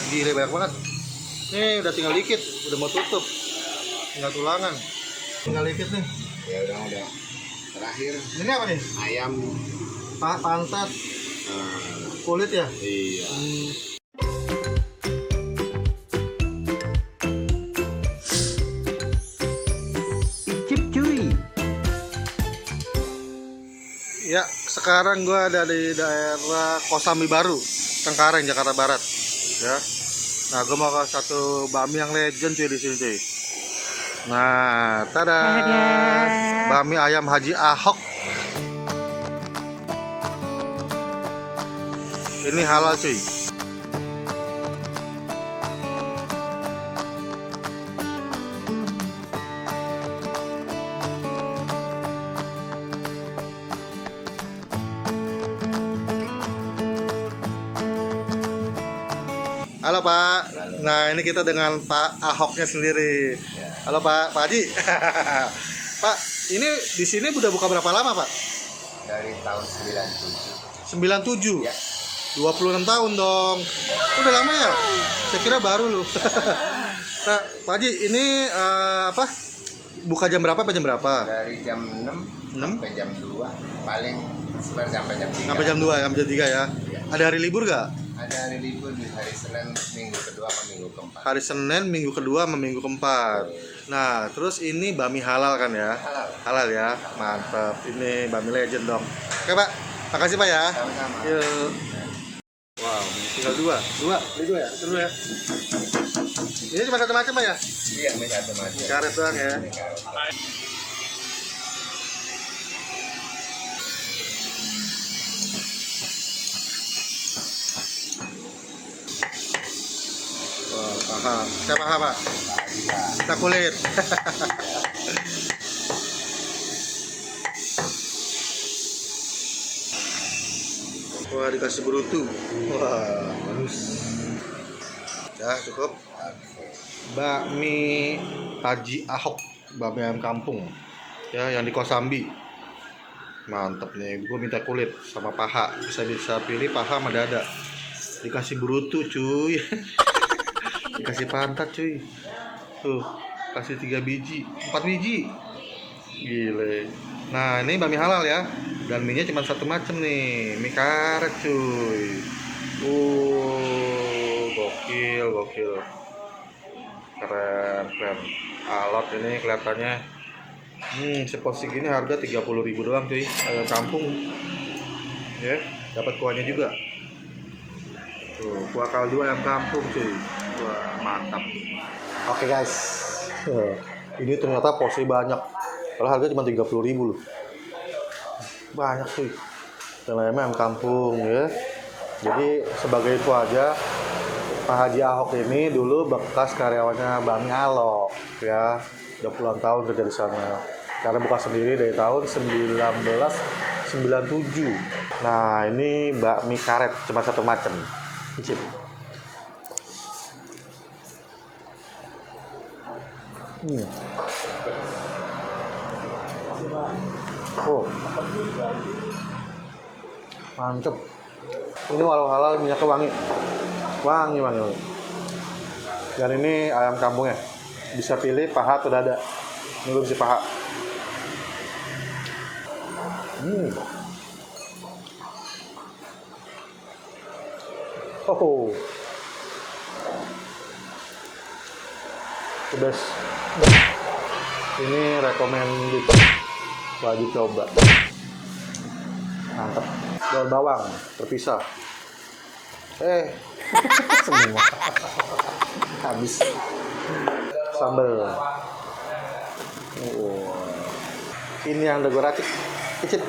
Gila banyak banget. Nih udah tinggal dikit, udah mau tutup. Tinggal tulangan. Tinggal dikit nih. Ya udah. Terakhir Ini apa nih? ayam. Pantat, kulit ya? Iya. Icip cuy. Ya, sekarang gue ada di daerah Kosambi Baru, Cengkareng, Jakarta Barat. Ya. Nah, gue mau ke satu bakmi yang legend cuy di sini cuy. Nah, tada. Bakmi ayam Haji Ahok. Ini halal cuy. Halo Pak. Nah ini kita dengan Pak Ahoknya sendiri. Halo Pak Haji. Pak, ini di sini udah buka berapa lama Pak? Dari tahun 97. 97. Ya. 26 tahun dong. Udah lama ya? Saya kira baru loh. Nah, Pak Haji, ini apa? Buka jam berapa jam berapa? Dari jam 6 sampai jam 2. Paling sampai jam 3. Sampai jam 2, sampai jam 3 ya. Ya. Ada hari libur gak? Ada hari libur di hari Senin minggu kedua sama minggu keempat. Hari Senin minggu kedua sama minggu keempat. Nah, terus ini bakmi halal kan ya? Halal. Halal ya, mantap. Ini bakmi legend dong. Oke Pak, makasih Pak ya. Sama-sama. Yuk. Wow, tinggal dua, beli dua ya, dulu ya. Ini cuma satu macam Pak ya? Iya, mie satu macam. Karet doang ya. Mie karet. Wah, paham. Saya paham Pak. Kita kulit. Wah, dikasih berutu. Wah, bagus. Ya, cukup. Bakmi Haji Ahok, bakmi ayam kampung. Ya, yang di Kosambi. Mantap nih. Gue minta kulit sama paha. Bisa pilih paha sama dada. Dikasih berutu, cuy. Dikasih pantat, cuy. Tuh, kasih 3 biji, 4 biji. Gile. Nah, ini bakmi halal ya. Dan mie-nya cuma satu macam nih, mie karet cuy. Gokil. Keren. Alot ini kelihatannya. Seporsi gini harga 30.000 doang cuy. Ayam kampung. Ya, dapat kuahnya juga. Tuh, kuah kaldu ayam kampung cuy. Wah, mantap. Oke guys. Ini ternyata porsi banyak. Kalau harga cuma 30.000 loh. Banyak sih. Yang ayam kampung ya. Jadi sebagai itu aja, Pak Haji Ahok ini dulu bekas karyawannya Bakmi Alok ya. Udah puluhan tahun kerja di sana. Karena buka sendiri dari tahun 1997. Nah, ini bakmi karet cuma satu macam. Cicip. Oh, mantep. Ini walau halal minyaknya wangi. Dan ini ayam kampungnya. Bisa pilih paha atau dada. Ini gue bisa paha. Oh, the best. Ini recommended. Wajib coba. Mantap. Daun bawang terpisah. Semua habis. Sambal. Ini yang udah gue racik. Kecil.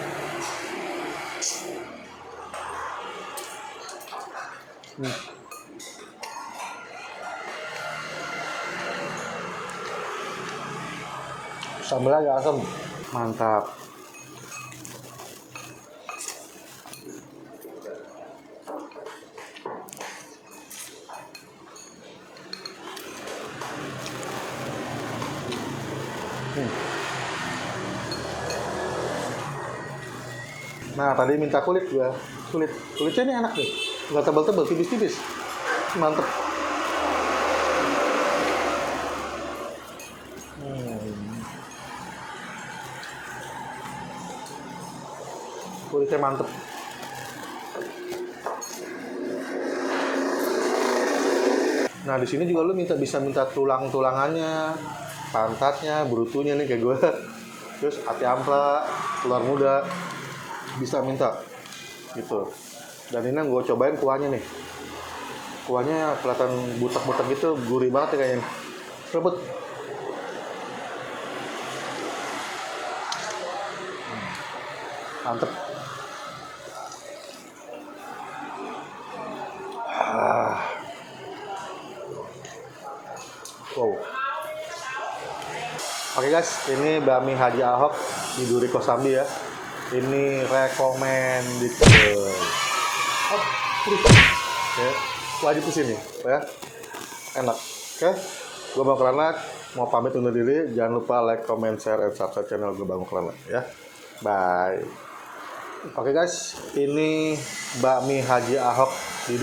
Sambalnya agak asam. Mantap. Nah, tadi minta kulit gua. Kulitnya ini enak nih. Enggak tebal-tebal, tipis-tipis. Mantep. kulitnya mantep. Nah di sini juga lu bisa minta tulang-tulangannya, pantatnya, brutunya nih kayak gue. Terus ati ampla, telur muda, bisa minta gitu. Dan ini yang gue cobain kuahnya nih. Kuahnya kelihatan butek-butek gitu, gurih banget ya kayaknya. Rebut. Mantep. Wow. Oke guys, ini bakmi Haji Ahok di Duri Kosambi ya. Ini recommended. Oh, ya, wajib kesini ya. Enak. Oke, gue Bang Kelana mau pamit undur diri. Jangan lupa like, comment, share, and subscribe channel gue Bang Kelana ya. Bye. Oke guys, ini bakmi Haji Ahok di